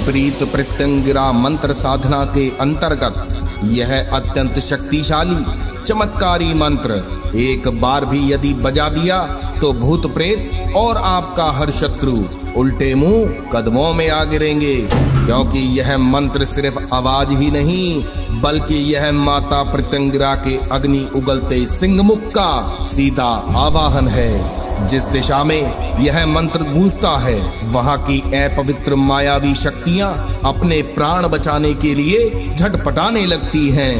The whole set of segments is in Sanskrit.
विपरीत प्रत्यंगिरा मंत्र साधना के अंतर्गत यह अत्यंत शक्तिशाली चमत्कारी मंत्र एक बार भी यदि बजा दिया तो भूत प्रेत और आपका हर शत्रु उल्टे मुंह कदमों में आ गिरेंगे, क्योंकि यह मंत्र सिर्फ आवाज ही नहीं बल्कि यह माता प्रत्यंगिरा के अग्नि उगलते सिंहमुख का सीधा आवाहन है। जिस दिशा में यह मंत्र गूंजता है वहां की अपवित्र मायावी शक्तियां अपने प्राण बचाने के लिए झटपटाने लगती हैं।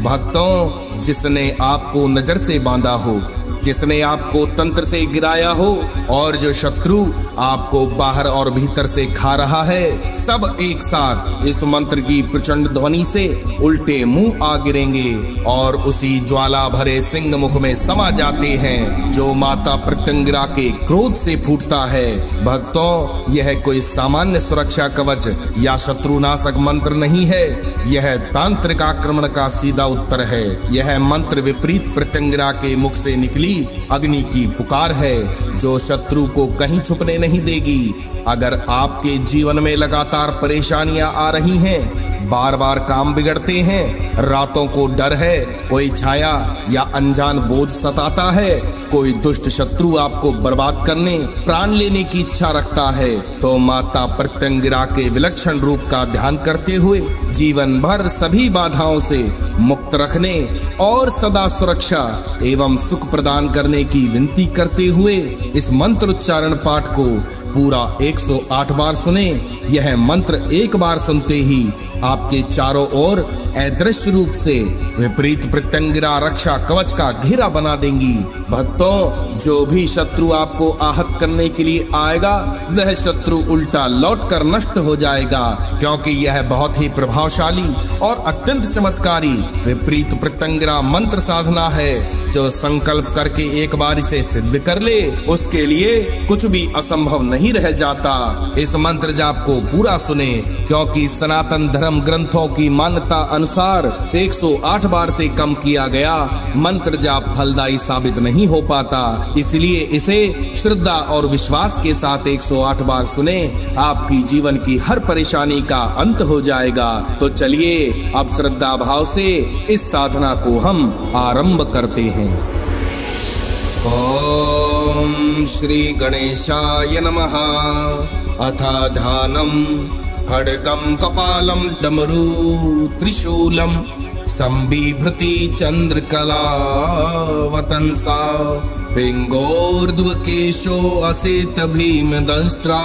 भक्तों, जिसने आपको नजर से बांधा हो, जिसने आपको तंत्र से गिराया हो और जो शत्रु आपको बाहर और भीतर से खा रहा है, सब एक साथ इस मंत्र की प्रचंड ध्वनि से उल्टे मुंह आ गिरेंगे और उसी ज्वाला भरे सिंह मुख में समा जाते हैं जो माता प्रत्यंगिरा के क्रोध से फूटता है। भक्तों, यह कोई सामान्य सुरक्षा कवच या शत्रुनाशक मंत्र नहीं है, यह तांत्रिक आक्रमण का सीधा उत्तर है। यह मंत्र विपरीत प्रत्यंगिरा के मुख से निकली अग्नि की पुकार है जो शत्रु को कहीं छुपने नहीं देगी। अगर आपके जीवन में लगातार परेशानियां आ रही हैं, बार बार काम बिगड़ते हैं, रातों को डर है, कोई छाया या अनजान बोझ सताता है, कोई दुष्ट शत्रु आपको बर्बाद करने प्राण लेने की इच्छा रखता है, तो माता प्रत्यंगिरा के विलक्षण रूप का ध्यान करते हुए जीवन भर सभी बाधाओं से मुक्त रखने और सदा सुरक्षा एवं सुख प्रदान करने की विनती करते हुए इस मंत्र उच्चारण पाठ को पूरा 108 बार सुने। यह मंत्र एक बार सुनते ही आपके चारों ओर अदृश्य रूप से विपरीत प्रत्यंगिरा रक्षा कवच का घेरा बना देंगी। भक्तों, जो भी शत्रु आपको आहत करने के लिए आएगा वह शत्रु उल्टा लौटकर नष्ट हो जाएगा, क्योंकि यह बहुत ही प्रभावशाली और अत्यंत चमत्कारी विपरीत प्रत्यंगिरा मंत्र साधना है जो संकल्प करके एक बार इसे सिद्ध कर ले उसके लिए कुछ भी असंभव नहीं रह जाता। इस मंत्र जाप को पूरा सुने, क्योंकि सनातन धर्म ग्रंथों की मान्यता अनुसार 108 बार से कम किया गया मंत्र जाप फलदायी साबित नहीं हो पाता। इसलिए इसे श्रद्धा और विश्वास के साथ 108 बार सुने, आपकी जीवन की हर परेशानी का अंत हो जाएगा। तो चलिए अब श्रद्धा भाव से इस साधना को हम आरंभ करते हैं। ओम श्री गणेशाय नमः। अथ ध्यानम खड्गं कपालं डमरू त्रिशूलं संबिभ्रति चंद्रकला वतंसा पिंगोर्ध्वकेशो असित भीमदंष्ट्रा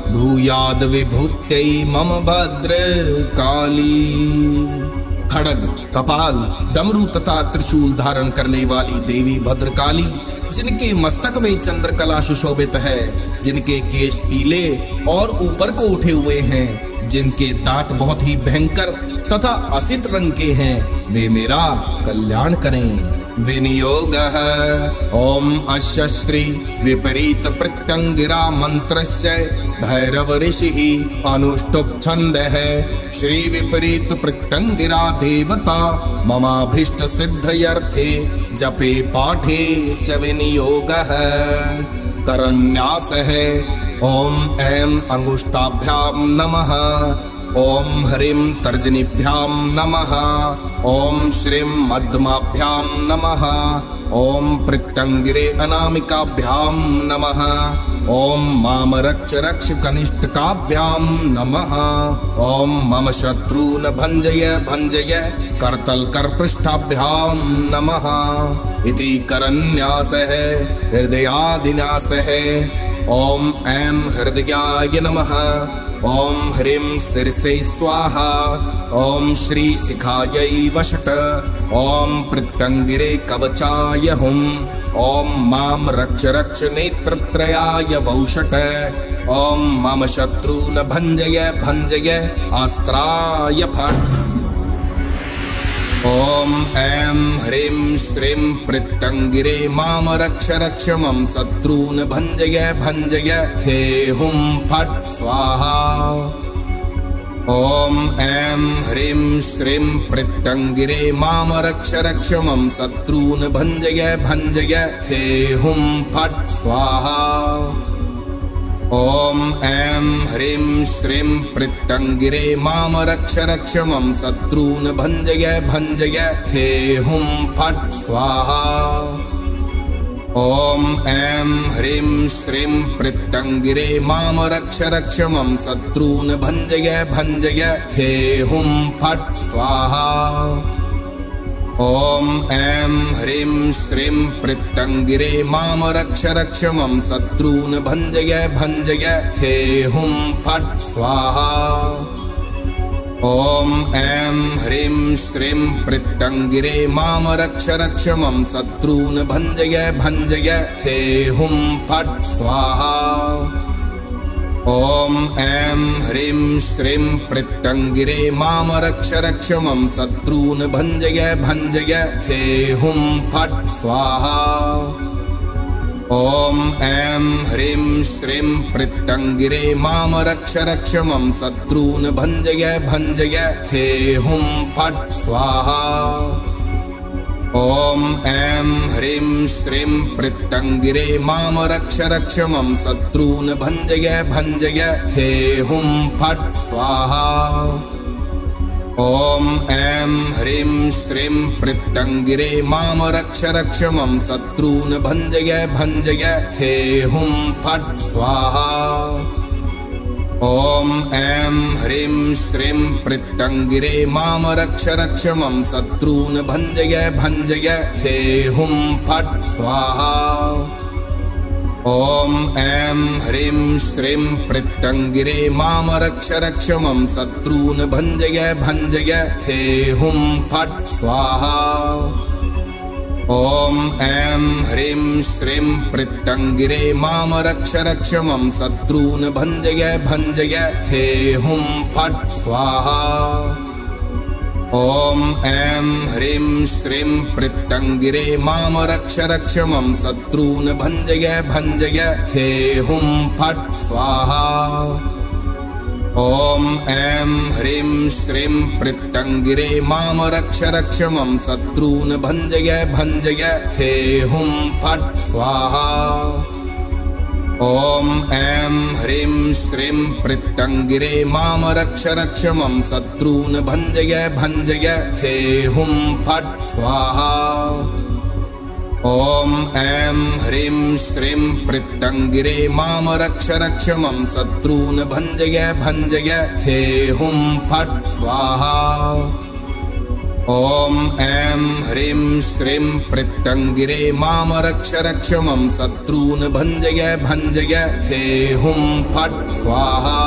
भूयाद विभूत्यै मम भद्र काली। खड्ग, कपाल, डमरू तथा त्रिशूल धारण करने वाली देवी भद्रकाली, जिनके मस्तक में चंद्रकला सुशोभित है, जिनके केश पीले और ऊपर को उठे हुए हैं, जिनके दांत बहुत ही भयंकर तथा असित रंग के हैं, वे मेरा कल्याण करें। विनियोगः ओम अस्य श्री विपरीत प्रत्यंगिरा मंत्रस्य भैरव ऋषिः अनुष्टुप् छन्दः श्री विपरीत प्रत्यंगिरा देवता ममाभीष्ट सिद्धयर्थे जपे पाठे च विनियोगः। करन्यासः ओम ऐं अंगुष्ठाभ्यां नमः, ओम ह्रीं तर्जनीभ्यां नमः, ओम श्रीं मध्यमाभ्यां नमः, ओम प्रत्यंगिरे अनामिकाभ्यां नमः, ओम माम रक्ष रक्ष कनिष्ठकाभ्यां नमः, ओम मम शत्रून् भञ्जय भञ्जय करतल करपृष्ठाभ्यां नमः। इति करन्यासः हृदयादिन्यासः। ओम ऐं हृदयाय नमः, ओम ह्रीं शीर्षे स्वाहा, ओम श्री शिखायै वषट्, ओम प्रत्यंगिरे कवचाय हुं, ओम माम रक्ष रक्ष नेत्रत्रयाय वौषट्, ओम मम शत्रून् भञ्जय भञ्जय अस्त्राय फट्। ओम ऐं ह्रीं श्रीं प्रत्यंगिरे माम रक्ष रक्ष मम शत्रून् भञ्जय भञ्जय हे हुं फट् स्वाहा। ओम ऐं ह्रीं श्रीं प्रत्यंगिरे माम रक्ष रक्ष मम शत्रून् भञ्जय भञ्जय हे हुं फट् स्वाहा। ॐ ऐं ह्रीं श्रीं पृत्तङ्गिरे मां रक्ष रक्ष मम शत्रून् भञ्जय भञ्जय हे हुं फट् स्वाहा। ॐ ऐं ह्रीं श्रीं पृत्तङ्गिरे मां रक्ष रक्ष मम शत्रून् भञ्जय भञ्जय हे हुं फट् स्वाहा। ॐ ऐं ह्रीं श्रीं पृत्तङ्गिरे मां रक्ष रक्ष मम शत्रून् भञ्जय भञ्जय हे हुं फट् स्वाहा। ॐ ऐं ह्रीं श्रीं पृत्तङ्गिरे मां रक्ष रक्ष मम शत्रून् भञ्जय भञ्जय हे हुं फट् स्वाहा। ॐ ऐं ह्रीं श्रीं पृत्तङ्गिरे मां रक्ष रक्ष मम शत्रून् भञ्जय भञ्जय हे हुं फट् स्वाहा। ॐ ऐं ह्रीं श्रीं पृत्तङ्गिरे मां रक्ष रक्ष मम शत्रून् भञ्जय भञ्जय हे हुं फट् स्वाहा। ॐ ऐं ह्रीं श्रीं पृत्तङ्गिरे मां रक्ष रक्ष मम शत्रून् भञ्जय भञ्जय हे हुं फट् स्वाहा। ॐ ऐं ह्रीं श्रीं पृत्तङ्गिरे मां रक्ष रक्ष मम शत्रून् भञ्जय भञ्जय हे हुं फट् स्वाहा। ॐ ऐं ह्रीं श्रीं पृत्तङ्गिरे मां रक्ष रक्ष मम शत्रून् भञ्जय भञ्जय हे हुं फट् स्वाहा। ॐ ऐं ह्रीं श्रीं पृत्तङ्गिरे मां रक्ष रक्ष मम शत्रून् भञ्जय भञ्जय हे हुं फट् स्वाहा। ॐ ऐं ह्रीं श्रीं पृत्तङ्गिरे मां रक्ष रक्ष मम शत्रून् भञ्जय भञ्जय हे हुं फट् स्वाहा। ॐ ऐं ह्रीं श्रीं पृत्तङ्गिरे मां रक्ष रक्ष मम शत्रून् भञ्जय भञ्जय हे हुं फट् स्वाहा। ॐ ऐं ह्रीं श्रीं पृत्तङ्गिरे मां रक्ष रक्ष मम शत्रून् भञ्जय भञ्जय हे हुं फट् स्वाहा। ॐ ऐं ह्रीं श्रीं पृत्तङ्गिरे मां रक्ष रक्ष मम शत्रून् भञ्जय भञ्जय हे हुं फट् स्वाहा। ॐ ऐं ह्रीं श्रीं पृत्तङ्गिरे मां रक्ष रक्ष मम शत्रून् भञ्जय भञ्जय हे हुं फट् स्वाहा। ॐ ऐं ह्रीं श्रीं पृत्तङ्गिरे मां रक्ष रक्ष मम शत्रून् भञ्जय भञ्जय हे हुं फट् स्वाहा।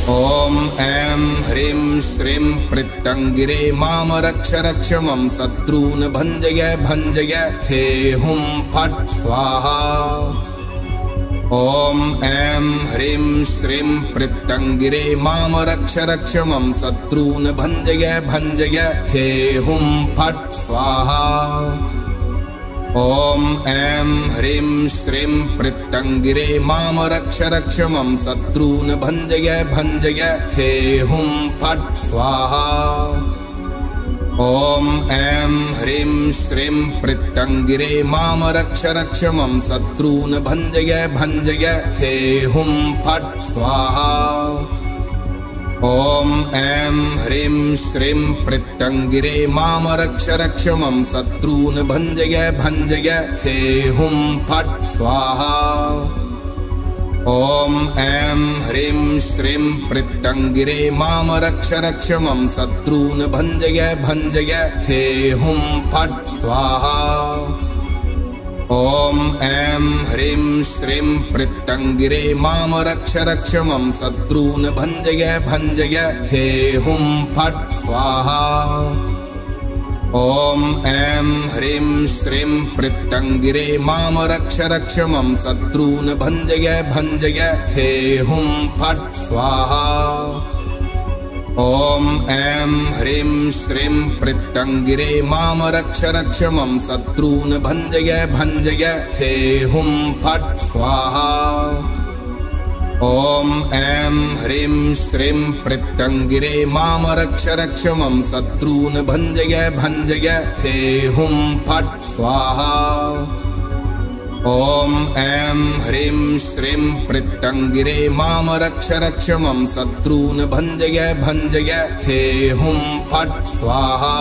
ॐ ऐं ह्रीं श्रीं पृत्तङ्गिरे मां रक्ष रक्ष मम शत्रून् भञ्जय भञ्जय हे हुं फट् स्वाहा। ॐ ऐं ह्रीं श्रीं पृत्तङ्गिरे मां रक्ष रक्ष मम शत्रून् भञ्जय भञ्जय हे हुं फट् स्वाहा। ॐ ऐं ह्रीं श्रीं पृत्तङ्गिरे मां रक्ष रक्ष मम शत्रून् भञ्जय भञ्जय हे हुं फट् स्वाहा। ॐ ऐं ह्रीं श्रीं पृत्तङ्गिरे मां रक्ष रक्ष मम शत्रून् भञ्जय भञ्जय हे हुं फट् स्वाहा। ॐ ऐं ह्रीं श्रीं पृत्तङ्गिरे मां रक्ष रक्ष मम शत्रून् भञ्जय भञ्जय हे हुं फट् स्वाहा। ॐ ऐं ह्रीं श्रीं पृत्तङ्गिरे मां रक्ष रक्ष मम शत्रून् भञ्जय भञ्जय हे हुं फट् स्वाहा। ॐ ऐं ह्रीं श्रीं पृत्तङ्गिरे मां रक्ष रक्ष मम शत्रून् भञ्जय भञ्जय हे हुं फट् स्वाहा। ॐ ऐं ह्रीं श्रीं पृत्तङ्गिरे मां रक्ष रक्ष मम शत्रून् भञ्जय भञ्जय हे हुं फट् स्वाहा। ॐ ऐं ह्रीं श्रीं पृत्तङ्गिरे मां रक्ष रक्ष मम शत्रून् भञ्जय भञ्जय हे हुं फट् स्वाहा। ॐ ऐं ह्रीं श्रीं पृत्तङ्गिरे मां रक्ष रक्ष मम शत्रून् भञ्जय भञ्जय हे हुं फट् स्वाहा। ॐ ऐं ह्रीं श्रीं पृत्तङ्गिरे मां रक्ष रक्ष मम शत्रून् भञ्जय भञ्जय हे हुं फट् स्वाहा।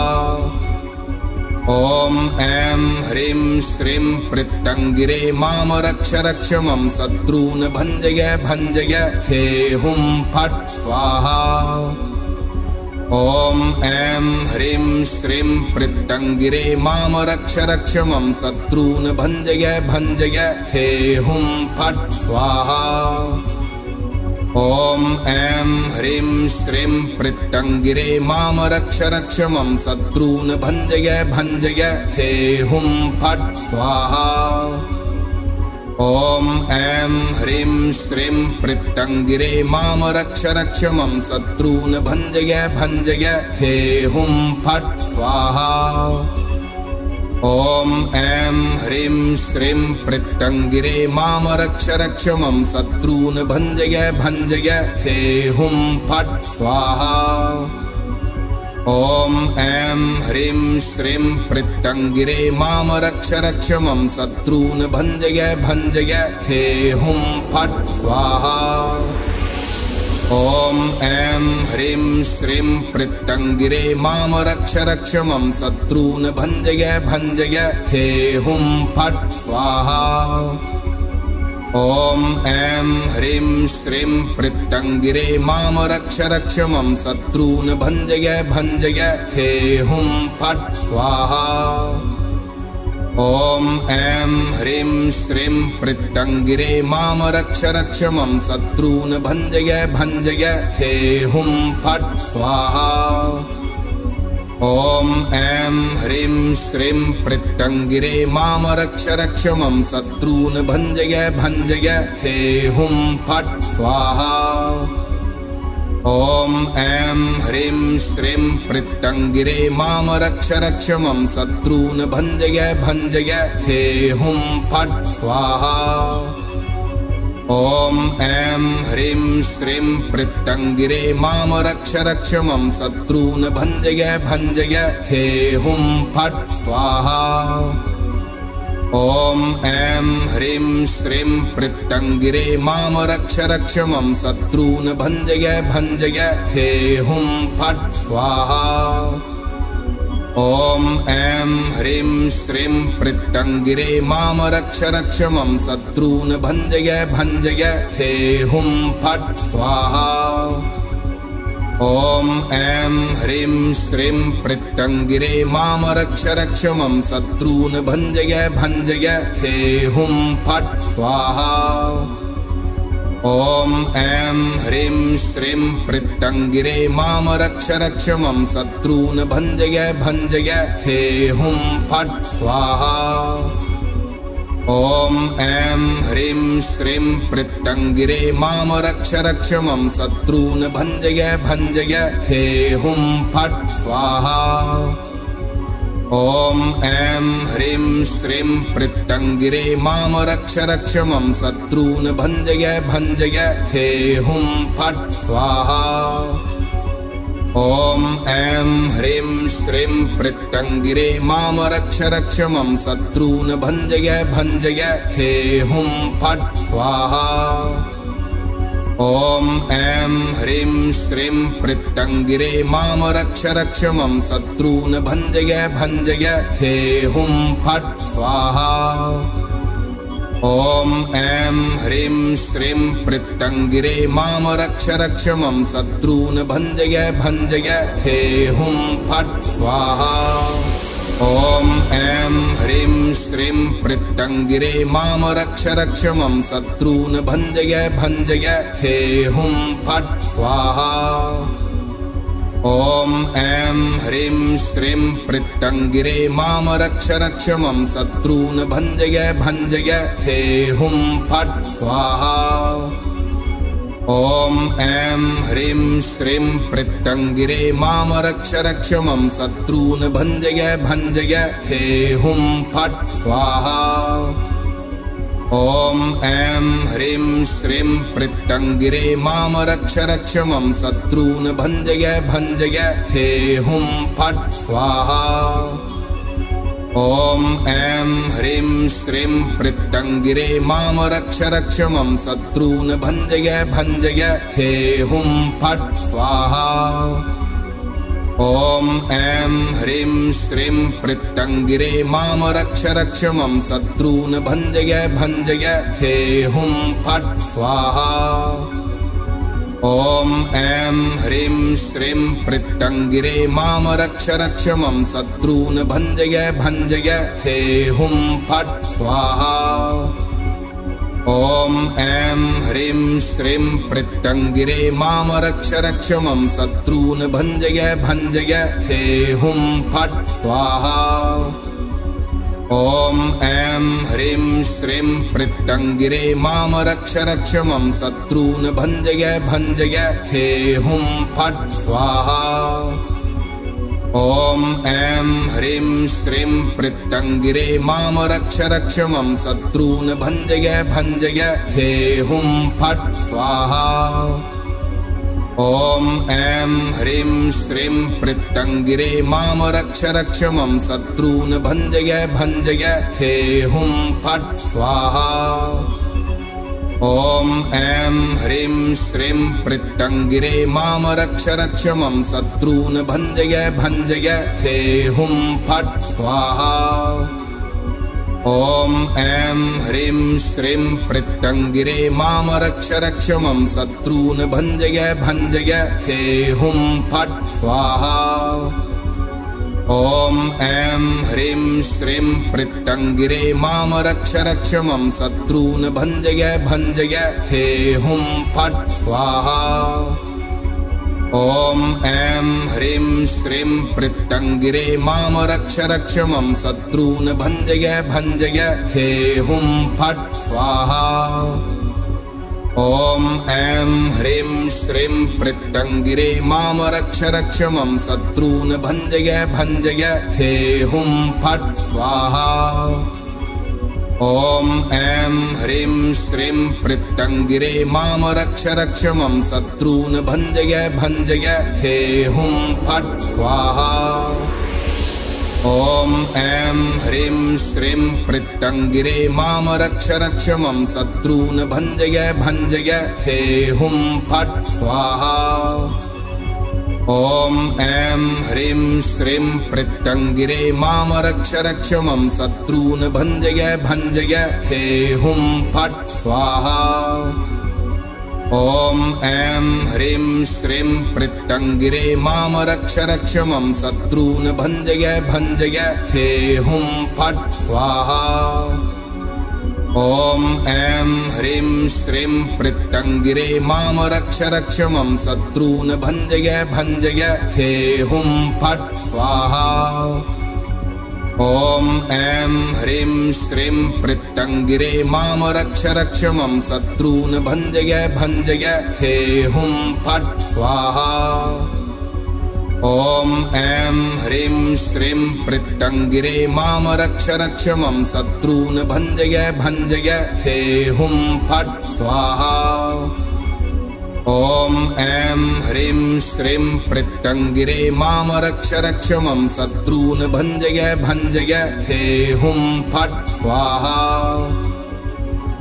ॐ ऐं ह्रीं श्रीं पृत्तङ्गिरे मां रक्ष रक्ष मम शत्रून् भञ्जय भञ्जय हे हुं फट् स्वाहा। ॐ ऐं ह्रीं श्रीं पृत्तङ्गिरे मां रक्ष रक्ष मम शत्रून् भञ्जय भञ्जय हे हुं फट् स्वाहा। ॐ ऐं ह्रीं श्रीं पृत्तङ्गिरे मां रक्ष रक्ष मम शत्रून् भञ्जय भञ्जय हे हुं फट् स्वाहा। ॐ ऐं ह्रीं श्रीं पृत्तङ्गिरे मां रक्ष रक्ष मम शत्रून् भञ्जय भञ्जय हे हुं फट् स्वाहा। ॐ ऐं ह्रीं श्रीं पृत्तङ्गिरे मां रक्ष रक्ष मम शत्रून् भञ्जय भञ्जय हे हुं फट् स्वाहा। ॐ ऐं ह्रीं श्रीं पृत्तङ्गिरे मां रक्ष रक्ष मम शत्रून् भञ्जय भञ्जय हे हुं फट् स्वाहा। ॐ ऐं ह्रीं श्रीं पृत्तङ्गिरे मां रक्ष रक्ष मम शत्रून् भञ्जय भञ्जय हे हुं फट् स्वाहा। ॐ ऐं ह्रीं श्रीं पृत्तङ्गिरे मां रक्ष रक्ष मम शत्रून् भञ्जय भञ्जय हे हुं फट् स्वाहा। ॐ ऐं ह्रीं श्रीं पृत्तङ्गिरे मां रक्ष रक्ष मम शत्रून् भञ्जय भञ्जय हे हुं फट् स्वाहा। ॐ ऐं ह्रीं श्रीं पृत्तङ्गिरे मां रक्ष रक्ष मम शत्रून् भञ्जय भञ्जय हे हुं फट् स्वाहा। ॐ ऐं ह्रीं श्रीं पृत्तङ्गिरे मां रक्ष रक्ष मम शत्रून् भञ्जय भञ्जय हे हुं फट् स्वाहा। ॐ ऐं ह्रीं श्रीं पृत्तङ्गिरे मां रक्ष रक्ष मम शत्रून् भञ्जय भञ्जय हे हुं फट् स्वाहा। ॐ ऐं ह्रीं श्रीं पृत्तङ्गिरे मां रक्ष रक्ष मम शत्रून् भञ्जय भञ्जय हे हुं फट् स्वाहा। ॐ ऐं ह्रीं श्रीं पृत्तङ्गिरे मां रक्ष रक्ष मम शत्रून् भञ्जय भञ्जय हे हुं फट् स्वाहा। ॐ ऐं ह्रीं श्रीं पृत्तङ्गिरे मां रक्ष रक्ष मम शत्रून् भञ्जय भञ्जय हे हुं फट् स्वाहा। ॐ ऐं ह्रीं श्रीं पृत्तङ्गिरे मां रक्ष रक्ष मम शत्रून् भञ्जय भञ्जय हे हुं फट् स्वाहा। ॐ ऐं ह्रीं श्रीं पृत्तङ्गिरे मां रक्ष रक्ष मम शत्रून् भञ्जय भञ्जय हे हुं फट् स्वाहा। ॐ ऐं ह्रीं श्रीं पृत्तङ्गिरे मां रक्ष रक्ष मम शत्रून् भञ्जय भञ्जय हे हुं फट् स्वाहा। ॐ ऐं ह्रीं श्रीं पृत्तङ्गिरे मां रक्ष रक्ष मम शत्रून् भञ्जय भञ्जय हे हुं फट् स्वाहा। ॐ ऐं ह्रीं श्रीं पृत्तङ्गिरे मां रक्ष रक्ष मम शत्रून् भञ्जय भञ्जय हे हुं फट् स्वाहा। ॐ ऐं ह्रीं श्रीं पृत्तङ्गिरे मां रक्ष रक्ष मम शत्रून् भञ्जय भञ्जय हे हुं फट् स्वाहा। ॐ ऐं ह्रीं श्रीं पृत्तङ्गिरे मां रक्ष रक्ष मम शत्रून् भञ्जय भञ्जय हे हुं फट् स्वाहा। ॐ ऐं ह्रीं श्रीं पृत्तङ्गिरे मां रक्ष रक्ष मम शत्रून् भञ्जय भञ्जय हे हुं फट् स्वाहा। ॐ ऐं ह्रीं श्रीं पृत्तङ्गिरे मां रक्ष रक्ष मम शत्रून् भञ्जय भञ्जय हे हुं फट् स्वाहा। ॐ ऐं ह्रीं श्रीं पृत्तङ्गिरे मां रक्ष रक्ष मम शत्रून् भञ्जय भञ्जय हे हुं फट् स्वाहा। ॐ ऐं ह्रीं श्रीं पृत्तङ्गिरे मां रक्ष रक्ष मम शत्रून् भञ्जय भञ्जय हे हुं फट् स्वाहा। ॐ ऐं ह्रीं श्रीं पृत्तङ्गिरे मां रक्ष रक्ष मम शत्रून् भञ्जय भञ्जय हे हुं फट् स्वाहा। ॐ ऐं ह्रीं श्रीं पृत्तङ्गिरे मां रक्ष रक्ष मम शत्रून् भञ्जय भञ्जय हे हुं फट् स्वाहा। ॐ ऐं ह्रीं श्रीं पृत्तङ्गिरे मां रक्ष रक्ष मम शत्रून् भञ्जय भञ्जय हे हुं फट् स्वाहा। ॐ ऐं ह्रीं श्रीं पृत्तङ्गिरे मां रक्ष रक्ष मम शत्रून् भञ्जय भञ्जय हे हुं फट् स्वाहा। ॐ ऐं ह्रीं श्रीं पृत्तङ्गिरे मां रक्ष रक्ष मम शत्रून् भञ्जय भञ्जय हे हुं फट् स्वाहा। ॐ ऐं ह्रीं श्रीं पृत्तङ्गिरे मां रक्ष रक्ष मम शत्रून् भञ्जय भञ्जय हे हुं फट् स्वाहा। ॐ ऐं ह्रीं श्रीं पृत्तङ्गिरे मां रक्ष रक्ष मम शत्रून् भञ्जय भञ्जय हे हुं फट् स्वाहा। ॐ ऐं ह्रीं श्रीं पृत्तङ्गिरे मां रक्ष रक्ष मम शत्रून् भञ्जय भञ्जय हे हुं फट् स्वाहा। ॐ ऐं ह्रीं श्रीं पृत्तङ्गिरे मां रक्ष रक्ष मम शत्रून् भञ्जय भञ्जय हे हुं फट् स्वाहा। ॐ ऐं ह्रीं श्रीं पृत्तङ्गिरे मां रक्ष रक्ष मम शत्रून् भञ्जय भञ्जय हे हुं फट् स्वाहा। ॐ ऐं ह्रीं श्रीं पृत्तङ्गिरे मां रक्ष रक्ष मम शत्रून् भञ्जय भञ्जय हे हुं फट् स्वाहा। ॐ ऐं ह्रीं श्रीं पृत्तङ्गिरे मां रक्ष रक्ष मम शत्रून् भञ्जय भञ्जय हे हुं फट् स्वाहा। ॐ ऐं ह्रीं श्रीं पृत्तङ्गिरे मां रक्ष रक्ष मम शत्रून् भञ्जय भञ्जय हे हुं फट् स्वाहा। ॐ ऐं ह्रीं श्रीं पृत्तङ्गिरे मां रक्ष रक्ष मम शत्रून् भञ्जय भञ्जय हे हुं फट् स्वाहा। ॐ ऐं ह्रीं श्रीं पृत्तङ्गिरे मां रक्ष रक्ष मम शत्रून् भञ्जय भञ्जय हे हुं फट् स्वाहा। ॐ ऐं ह्रीं श्रीं पृत्तङ्गिरे मां रक्ष रक्ष मम शत्रून् भञ्जय भञ्जय हे हुं फट् स्वाहा। ॐ ऐं ह्रीं श्रीं पृत्तङ्गिरे मां रक्ष रक्ष मम शत्रून् भञ्जय भञ्जय हे हुं फट् स्वाहा। ॐ ऐं ह्रीं श्रीं पृत्तङ्गिरे मां रक्ष रक्ष मम शत्रून् भञ्जय भञ्जय हे हुं फट् स्वाहा। ॐ ऐं ह्रीं श्रीं पृत्तङ्गिरे मां रक्ष रक्ष मम शत्रून् भञ्जय भञ्जय हे हुं फट् स्वाहा।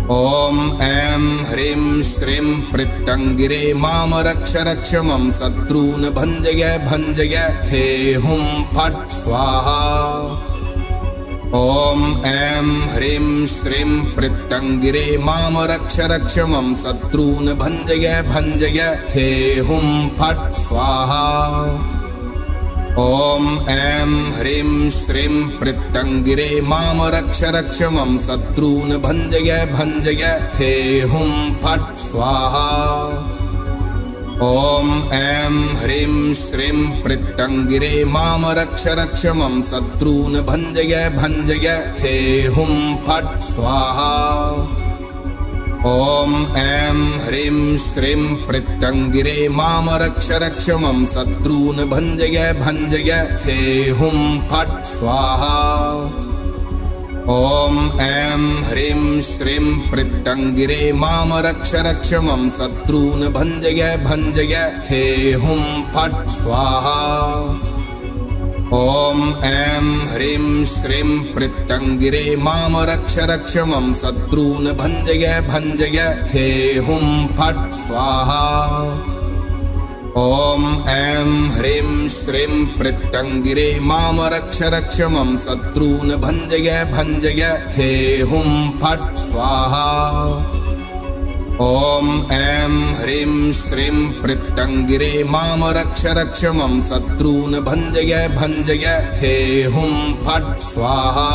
ॐ ऐं ह्रीं श्रीं पृत्तङ्गिरे मां रक्ष रक्ष मम शत्रून् भञ्जय भञ्जय हे हुं फट् स्वाहा। ॐ ऐं ह्रीं श्रीं पृत्तङ्गिरे मां रक्ष रक्ष मम शत्रून् भञ्जय भञ्जय हे हुं फट् स्वाहा। ॐ ऐं ह्रीं श्रीं पृत्तङ्गिरे मां रक्ष रक्ष मम शत्रून् भञ्जय भञ्जय हे हुं फट् स्वाहा। ॐ ऐं ह्रीं श्रीं पृत्तङ्गिरे मां रक्ष रक्ष मम शत्रून् भञ्जय भञ्जय हे हुं फट् स्वाहा। ॐ ऐं ह्रीं श्रीं पृत्तङ्गिरे मां रक्ष रक्ष मम शत्रून् भञ्जय भञ्जय हे हुं फट् स्वाहा। ॐ ऐं ह्रीं श्रीं पृत्तङ्गिरे मां रक्ष रक्ष मम शत्रून् भञ्जय भञ्जय हे हुं फट् स्वाहा। ॐ ऐं ह्रीं श्रीं पृत्तङ्गिरे मां रक्ष रक्ष मम शत्रून् भञ्जय भञ्जय हे हुं फट् स्वाहा। ॐ ऐं ह्रीं श्रीं पृत्तङ्गिरे मां रक्ष रक्ष मम शत्रून् भञ्जय भञ्जय हे हुं फट् स्वाहा। ॐ ऐं ह्रीं श्रीं पृत्तङ्गिरे मां रक्ष रक्ष मम शत्रून् भञ्जय भञ्जय हे हुं फट् स्वाहा।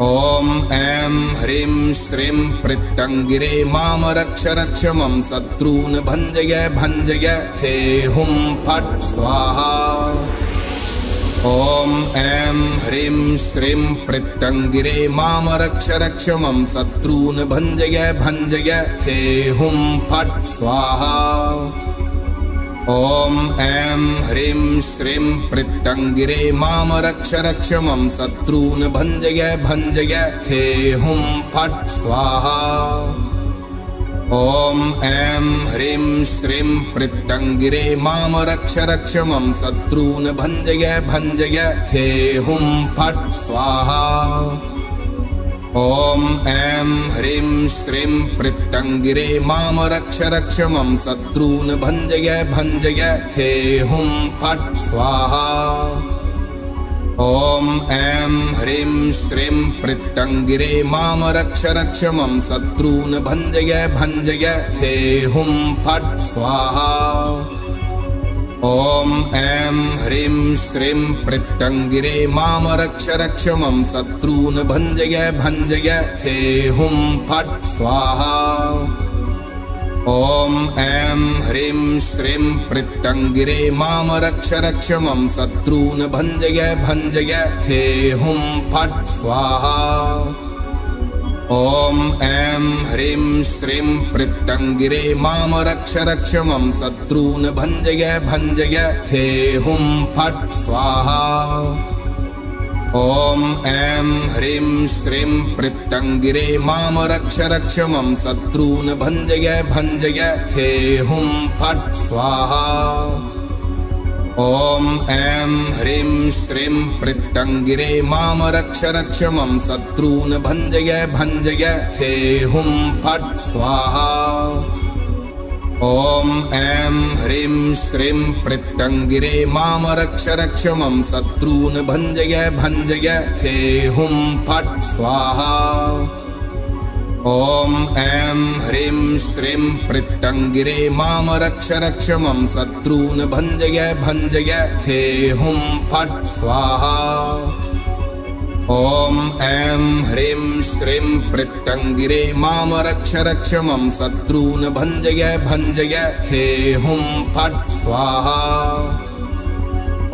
ॐ ऐं ह्रीं श्रीं पृत्तङ्गिरे मां रक्ष रक्ष मम शत्रून् भञ्जय भञ्जय हे हुं फट् स्वाहा। ॐ ऐं ह्रीं श्रीं पृत्तङ्गिरे मां रक्ष रक्ष मम शत्रून् भञ्जय भञ्जय हे हुं फट् स्वाहा। ॐ ऐं ह्रीं श्रीं पृत्तङ्गिरे मां रक्ष रक्ष मम शत्रून् भञ्जय भञ्जय हे हुं फट् स्वाहा। ॐ ऐं ह्रीं श्रीं पृत्तङ्गिरे मां रक्ष रक्ष मम शत्रून् भञ्जय भञ्जय हे हुं फट् स्वाहा। ॐ ऐं ह्रीं श्रीं पृत्तङ्गिरे मां रक्ष रक्ष मम शत्रून् भञ्जय भञ्जय हे हुं फट् स्वाहा। ॐ ऐं ह्रीं श्रीं पृत्तङ्गिरे मां रक्ष रक्ष मम शत्रून् भञ्जय भञ्जय हे हुं फट् स्वाहा। ॐ ऐं ह्रीं श्रीं पृत्तङ्गिरे मां रक्ष रक्ष मम शत्रून् भञ्जय भञ्जय हे हुं फट् स्वाहा। ॐ ऐं ह्रीं श्रीं पृत्तङ्गिरे मां रक्ष रक्ष मम शत्रून् भञ्जय भञ्जय हे हुं फट् स्वाहा। ॐ ऐं ह्रीं श्रीं पृत्तङ्गिरे मां रक्ष रक्ष मम शत्रून् भञ्जय भञ्जय हे हुं फट् स्वाहा। ॐ ऐं ह्रीं श्रीं पृत्तङ्गिरे मां रक्ष रक्ष मम शत्रून् भञ्जय भञ्जय हे हुं फट् स्वाहा। ॐ ऐं ह्रीं श्रीं पृत्तङ्गिरे मां रक्ष रक्ष मम शत्रून् भञ्जय भञ्जय हे हुं फट् स्वाहा। ॐ ऐं ह्रीं श्रीं पृत्तङ्गिरे मां रक्ष रक्ष मम शत्रून् भञ्जय भञ्जय हे हुं फट् स्वाहा। ॐ ऐं ह्रीं श्रीं पृत्तङ्गिरे मां रक्ष रक्ष मम शत्रून् भञ्जय भञ्जय हे हुं फट् स्वाहा। ॐ ऐं ह्रीं श्रीं पृत्तङ्गिरे मां रक्ष रक्ष मम शत्रून् भञ्जय भञ्जय हे हुं फट् स्वाहा।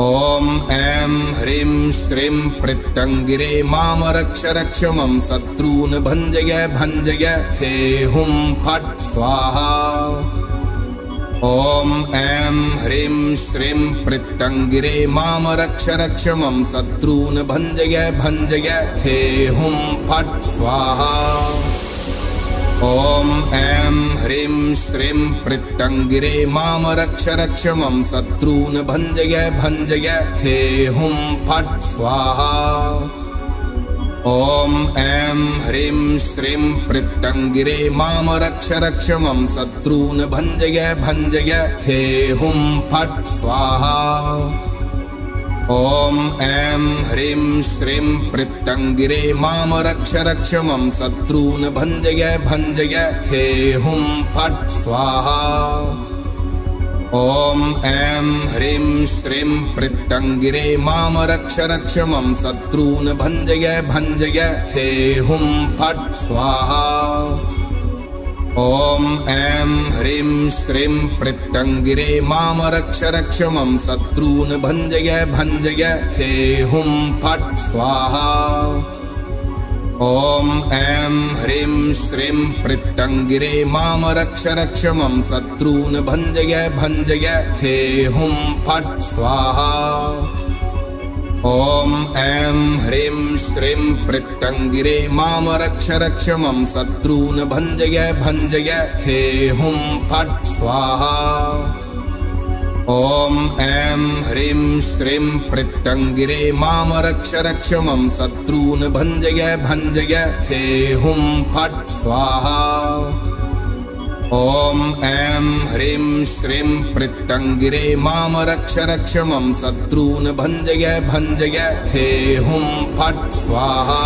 ॐ ऐं ह्रीं श्रीं पृत्तङ्गिरे मां रक्ष रक्ष मम शत्रून् भञ्जय भञ्जय हे हुं फट् स्वाहा। ॐ ऐं ह्रीं श्रीं पृत्तङ्गिरे मां रक्ष रक्ष मम शत्रून् भञ्जय भञ्जय हे हुं फट् स्वाहा। ॐ ऐं ह्रीं श्रीं पृत्तङ्गिरे मां रक्ष रक्ष मम शत्रून् भञ्जय भञ्जय हे हुं फट् स्वाहा। ॐ ऐं ह्रीं श्रीं पृत्तङ्गिरे मां रक्ष रक्ष मम शत्रून् भञ्जय भञ्जय हे हुं फट् स्वाहा। ॐ ऐं ह्रीं श्रीं पृत्तङ्गिरे मां रक्ष रक्ष मम शत्रून् भञ्जय भञ्जय हे हुं फट् स्वाहा। ॐ ऐं ह्रीं श्रीं पृत्तङ्गिरे मां रक्ष रक्ष मम शत्रून् भञ्जय भञ्जय हे हुं फट् स्वाहा। ॐ ऐं ह्रीं श्रीं पृत्तङ्गिरे मां रक्ष रक्ष मम शत्रून् भञ्जय भञ्जय हे हुं फट् स्वाहा। ॐ ऐं ह्रीं श्रीं पृत्तङ्गिरे मां रक्ष रक्ष मम शत्रून् भञ्जय भञ्जय हे हुं फट् स्वाहा। ॐ ऐं ह्रीं श्रीं पृत्तङ्गिरे मां रक्ष रक्ष मम शत्रून् भञ्जय भञ्जय हे हुं फट् स्वाहा। ओम ऐं ह्रीं श्रीं पृत्तंगिरे माम रक्ष रक्ष मम शत्रून् भंजय भंजय हे हुम फट् स्वाहा। ओम ऐं ह्रीं श्रीं पृत्तंगिरे माम रक्ष रक्ष मम शत्रून् भंजय भंजय हे हुम फट् स्वाहा।